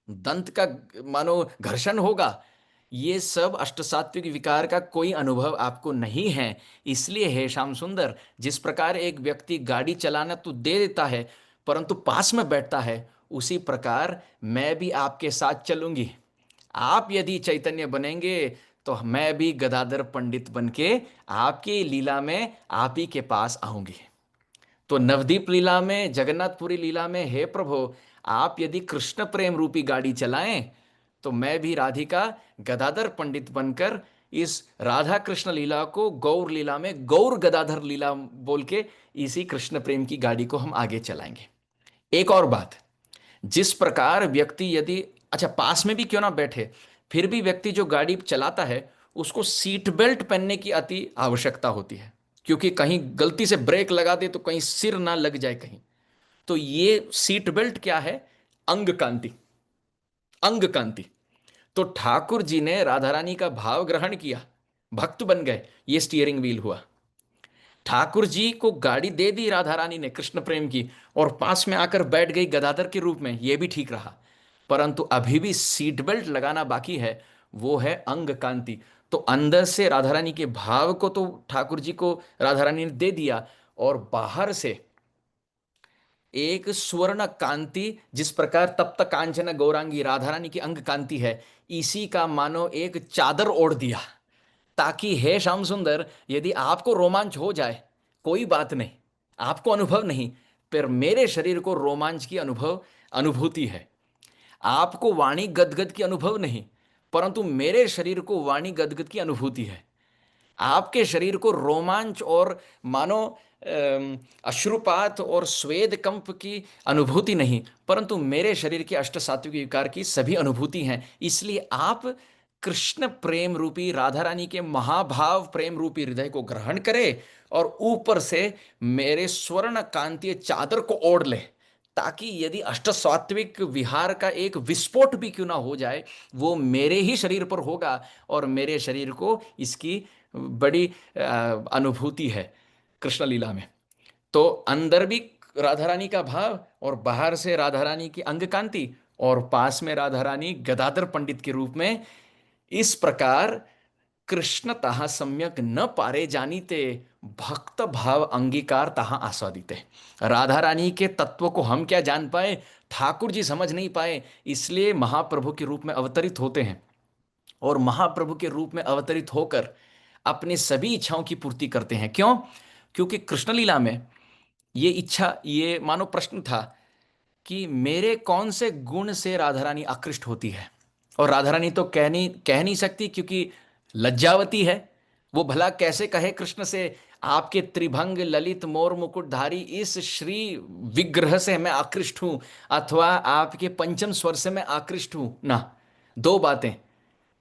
दंत का मानो घर्षण होगा। ये सब अष्टसात्विक विकार का कोई अनुभव आपको नहीं है। इसलिए है श्याम सुंदर, जिस प्रकार एक व्यक्ति गाड़ी चलाना तो दे देता है, परंतु पास में बैठता है, उसी प्रकार मैं भी आपके साथ चलूंगी। आप यदि चैतन्य बनेंगे, तो मैं भी गदाधर पंडित बनके आपकी लीला में आप ही के पास आऊंगी। तो नवदीप लीला में, जगन्नाथपुरी लीला में, हे प्रभु, आप यदि कृष्ण प्रेम रूपी गाड़ी चलाएं, तो मैं भी राधिका गदाधर पंडित बनकर इस राधा कृष्ण लीला को गौर लीला में गौर गदाधर लीला बोल के इसी कृष्ण प्रेम की गाड़ी को हम आगे चलाएंगे। एक और बात, जिस प्रकार व्यक्ति यदि अच्छा पास में भी क्यों ना बैठे, फिर भी व्यक्ति जो गाड़ी चलाता है उसको सीट बेल्ट पहनने की अति आवश्यकता होती है, क्योंकि कहीं गलती से ब्रेक लगा दे तो कहीं सिर ना लग जाए कहीं। तो ये सीट बेल्ट क्या है? अंग कांति, अंग कांति। तो ठाकुर जी ने राधा रानी का भाव ग्रहण किया, भक्त बन गए, ये स्टीयरिंग व्हील हुआ। ठाकुर जी को गाड़ी दे दी राधा रानी ने कृष्ण प्रेम की, और पास में आकर बैठ गई गदाधर के रूप में, यह भी ठीक रहा। परंतु अभी भी सीट बेल्ट लगाना बाकी है, वो है अंग कांति। तो अंदर से राधा रानी के भाव को तो ठाकुर जी को राधा रानी ने दे दिया, और बाहर से एक स्वर्ण कांति, जिस प्रकार तप्त कांचन गौरांगी राधा रानी की अंग कांति है, इसी का मानो एक चादर ओढ़ दिया, ताकि हे श्याम सुंदर, यदि आपको रोमांच हो जाए कोई बात नहीं, आपको अनुभव नहीं, पर मेरे शरीर को रोमांच की अनुभूति है। आपको वाणी गदगद की अनुभव नहीं, परंतु मेरे शरीर को वाणी गदगद की अनुभूति है। आपके शरीर को रोमांच और मानो अश्रुपात और स्वेद कंप की अनुभूति नहीं, परंतु मेरे शरीर के अष्ट सात्विक विकार की सभी अनुभूति हैं। इसलिए आप कृष्ण प्रेम रूपी राधा रानी के महाभाव प्रेम रूपी हृदय को ग्रहण करें, और ऊपर से मेरे स्वर्ण कांतीय चादर को ओढ़ ले, ताकि यदि अष्ट सात्विक विहार का एक विस्फोट भी क्यों ना हो जाए, वो मेरे ही शरीर पर होगा, और मेरे शरीर को इसकी बड़ी अनुभूति है कृष्ण लीला में। तो अंदर भी राधा रानी का भाव, और बाहर से राधा रानी की अंग कांति, और पास में राधा रानी गदाधर पंडित के रूप में। इस प्रकार कृष्ण तहा सम्यक न पारे जानीते, भक्त भाव अंगीकार तहा आस्वादिते। राधा रानी के तत्व को हम क्या जान पाए, ठाकुर जी समझ नहीं पाए, इसलिए महाप्रभु के रूप में अवतरित होते हैं और महाप्रभु के रूप में अवतरित होकर अपनी सभी इच्छाओं की पूर्ति करते हैं। क्यों? क्योंकि कृष्ण लीला में ये इच्छा, ये मानो प्रश्न था कि मेरे कौन से गुण से राधा रानी आकृष्ट होती है। और राधा रानी तो कह नहीं सकती, क्योंकि लज्जावती है। वो भला कैसे कहे कृष्ण से, आपके त्रिभंग ललित मोर मुकुटधारी इस श्री विग्रह से मैं आकृष्ट हूं, अथवा आपके पंचम स्वर से मैं आकृष्ट हूं ना। दो बातें,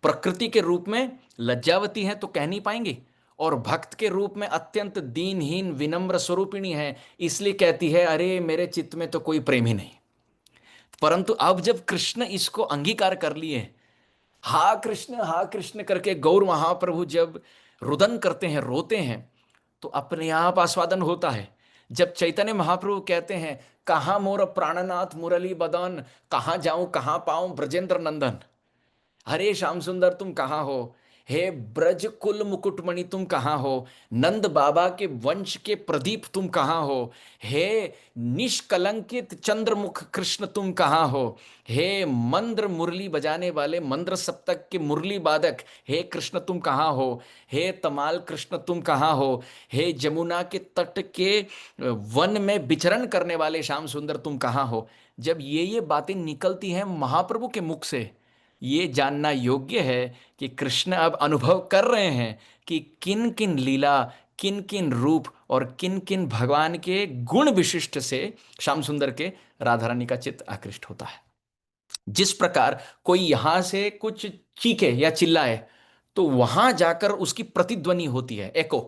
प्रकृति के रूप में लज्जावती है तो कह नहीं पाएंगे, और भक्त के रूप में अत्यंत दीनहीन विनम्र स्वरूपिणी है, इसलिए कहती है अरे मेरे चित्त में तो कोई प्रेम ही नहीं। परंतु अब जब कृष्ण इसको अंगीकार कर लिए, हा कृष्ण करके गौर महाप्रभु जब रुदन करते हैं, रोते हैं, तो अपने आप आस्वादन होता है। जब चैतन्य महाप्रभु कहते हैं, कहाँ मोर प्राणनाथ मुरली बदन, कहाँ जाऊं कहाँ पाऊं ब्रजेंद्र नंदन, हरे श्याम सुंदर तुम कहाँ हो, हे ब्रज कुल मुकुटमणि तुम कहाँ हो, नंद बाबा के वंश के प्रदीप तुम कहाँ हो, हे निष्कलंकित चंद्रमुख कृष्ण तुम कहाँ हो, हे मंद्र मुरली बजाने वाले मंद्र सप्तक के मुरली बादक हे कृष्ण तुम कहाँ हो, हे तमाल कृष्ण तुम कहाँ हो, हे जमुना के तट के वन में विचरण करने वाले श्याम सुंदर तुम कहाँ हो। जब ये बातें निकलती हैं महाप्रभु के मुख से, ये जानना योग्य है कि कृष्ण अब अनुभव कर रहे हैं कि किन किन लीला, किन किन रूप और किन किन भगवान के गुण विशिष्ट से श्याम सुंदर के राधा रानी का चित्त आकृष्ट होता है। जिस प्रकार कोई यहां से कुछ चीखे या चिल्लाए तो वहां जाकर उसकी प्रतिध्वनि होती है, एको।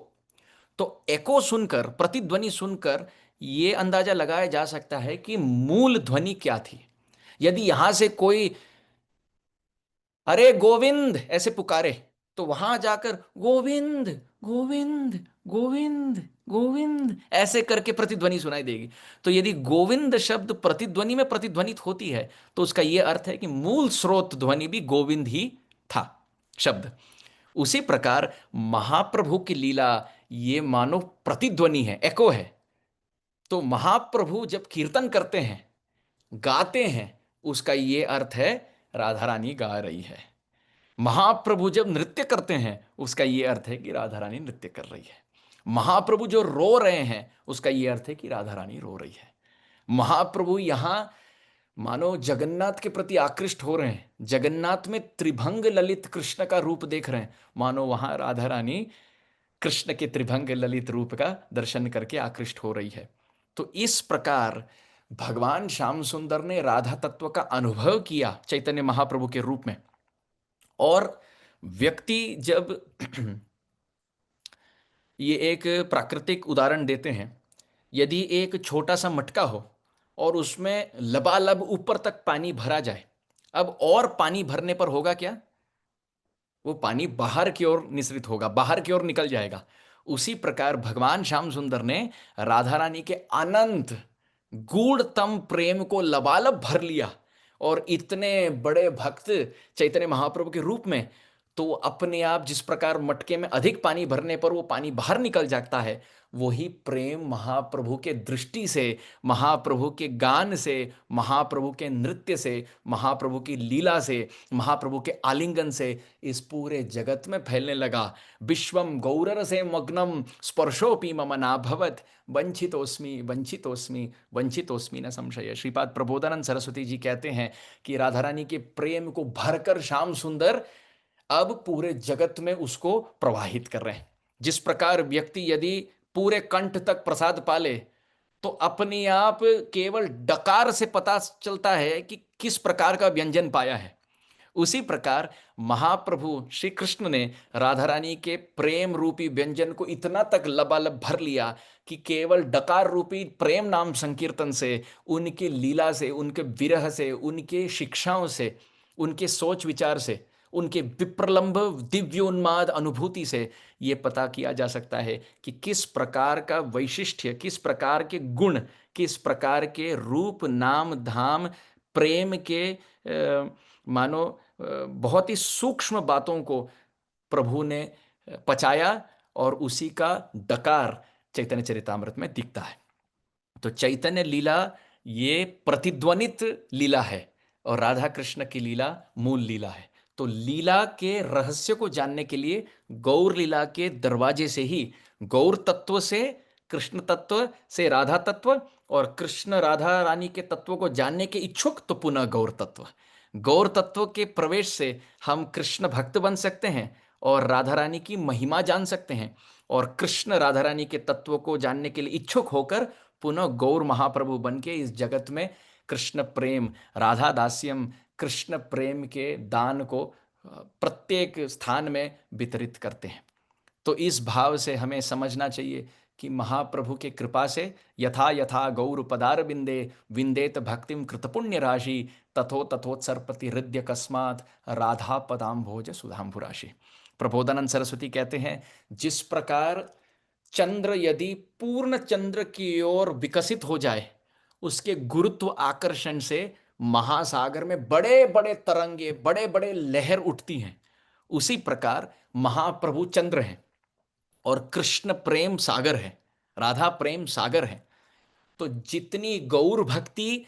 तो एको सुनकर, प्रतिध्वनि सुनकर यह अंदाजा लगाया जा सकता है कि मूल ध्वनि क्या थी। यदि यहां से कोई अरे गोविंद ऐसे पुकारे, तो वहां जाकर गोविंद गोविंद गोविंद गोविंद ऐसे करके प्रतिध्वनि सुनाई देगी। तो यदि गोविंद शब्द प्रतिध्वनि में प्रतिध्वनित होती है, तो उसका यह अर्थ है कि मूल स्रोत ध्वनि भी गोविंद ही था शब्द। उसी प्रकार महाप्रभु की लीला ये मानो प्रतिध्वनि है, एको है। तो महाप्रभु जब कीर्तन करते हैं, गाते हैं, उसका यह अर्थ है राधा रानी गा रही है। महाप्रभु जब नृत्य करते हैं, उसका यह अर्थ है कि राधा रानी नृत्य कर रही है। महाप्रभु जो रो रहे हैं, उसका यह अर्थ है कि राधा रानी रो रही है। महाप्रभु यहां मानो जगन्नाथ के प्रति आकृष्ट हो रहे हैं, जगन्नाथ में त्रिभंग ललित कृष्ण का रूप देख रहे हैं, मानो वहां राधा रानी कृष्ण के त्रिभंग ललित रूप का दर्शन करके आकृष्ट हो रही है। तो इस प्रकार भगवान श्याम सुंदर ने राधा तत्व का अनुभव किया चैतन्य महाप्रभु के रूप में। और व्यक्ति जब ये एक प्राकृतिक उदाहरण देते हैं, यदि एक छोटा सा मटका हो और उसमें लबालब ऊपर तक पानी भरा जाए, अब और पानी भरने पर होगा क्या? वो पानी बाहर की ओर निसरित होगा, बाहर की ओर निकल जाएगा। उसी प्रकार भगवान श्याम सुंदर ने राधा रानी के अनंत गूढ़तम प्रेम को लबालब भर लिया, और इतने बड़े भक्त चैतन्य महाप्रभु के रूप में, तो अपने आप जिस प्रकार मटके में अधिक पानी भरने पर वो पानी बाहर निकल जाता है, वही प्रेम महाप्रभु के दृष्टि से, महाप्रभु के गान से, महाप्रभु के नृत्य से, महाप्रभु की लीला से, महाप्रभु के आलिंगन से इस पूरे जगत में फैलने लगा। विश्वम गौरर से मग्नम स्पर्शोपि मम नाभवत, वंचितोस्मि वंचितोस्मि वंचितोस्मि न संशय। श्रीपाद प्रबोधानंद सरस्वती जी कहते हैं कि राधा रानी के प्रेम को भरकर श्याम सुंदर अब पूरे जगत में उसको प्रवाहित कर रहे हैं। जिस प्रकार व्यक्ति यदि पूरे कंठ तक प्रसाद पाले, तो अपने आप केवल डकार से पता चलता है कि किस प्रकार का व्यंजन पाया है। उसी प्रकार महाप्रभु श्री कृष्ण ने राधा रानी के प्रेम रूपी व्यंजन को इतना तक लबालब भर लिया कि केवल डकार रूपी प्रेम नाम संकीर्तन से, उनके लीला से, उनके विरह से, उनके शिक्षाओं से, उनके सोच विचार से, उनके विप्रलंब दिव्योन्माद अनुभूति से ये पता किया जा सकता है कि किस प्रकार का वैशिष्ट्य, किस प्रकार के गुण, किस प्रकार के रूप नाम धाम प्रेम के मानो बहुत ही सूक्ष्म बातों को प्रभु ने पचाया और उसी का डकार चैतन्य चरितामृत में दिखता है। तो चैतन्य लीला ये प्रतिध्वनित लीला है और राधा कृष्ण की लीला मूल लीला है। तो लीला के रहस्य को जानने के लिए गौर लीला के दरवाजे से ही, गौर तत्व से कृष्ण तत्व से राधा तत्व, और कृष्ण राधा रानी के तत्व को जानने के इच्छुक तो पुनः गौर तत्व। गौर तत्व के प्रवेश से हम कृष्ण भक्त बन सकते हैं और राधा रानी की महिमा जान सकते हैं, और कृष्ण राधा रानी के तत्व को जानने के लिए इच्छुक होकर पुनः गौर महाप्रभु बन के इस जगत में कृष्ण प्रेम, राधा दास्यम, कृष्ण प्रेम के दान को प्रत्येक स्थान में वितरित करते हैं। तो इस भाव से हमें समझना चाहिए कि महाप्रभु के कृपा से यथा यथा गौर पदार बिंदे विंदेत भक्तिम कृतपुण्य राशि तथो तथोत्सर प्रति हृदय कस्मात राधा पदाम भोज सुधाम्भु राशि। प्रबोधानंद सरस्वती कहते हैं, जिस प्रकार चंद्र यदि पूर्ण चंद्र की ओर विकसित हो जाए, उसके गुरुत्व आकर्षण से महासागर में बड़े बड़े तरंगे, बड़े बड़े लहर उठती हैं, उसी प्रकार महाप्रभु चंद्र हैं और कृष्ण प्रेम सागर है, राधा प्रेम सागर है। तो जितनी गौर भक्ति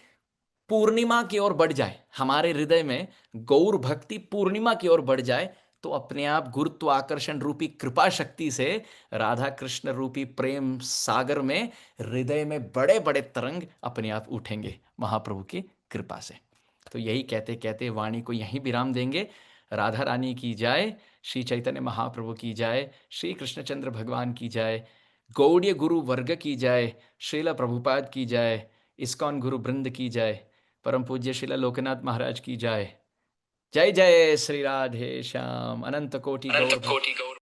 पूर्णिमा की ओर बढ़ जाए, हमारे हृदय में गौर भक्ति पूर्णिमा की ओर बढ़ जाए, तो अपने आप गुरुत्वाकर्षण रूपी कृपा शक्ति से राधा कृष्ण रूपी प्रेम सागर में हृदय में बड़े बड़े तरंग अपने आप उठेंगे महाप्रभु की कृपा से। तो यही कहते कहते वाणी को यहीं विराम देंगे। राधा रानी की जाए, श्री चैतन्य महाप्रभु की जाए, श्री कृष्णचंद्र भगवान की जाए, गौड़ीय गुरु वर्ग की जाए, श्रीला प्रभुपाद की जाए, इस्कॉन गुरु वृंद की जाए, परम पूज्य शिला लोकनाथ महाराज की जाए। जय जय श्री राधे श्याम। अनंत कोटि गौर भक्त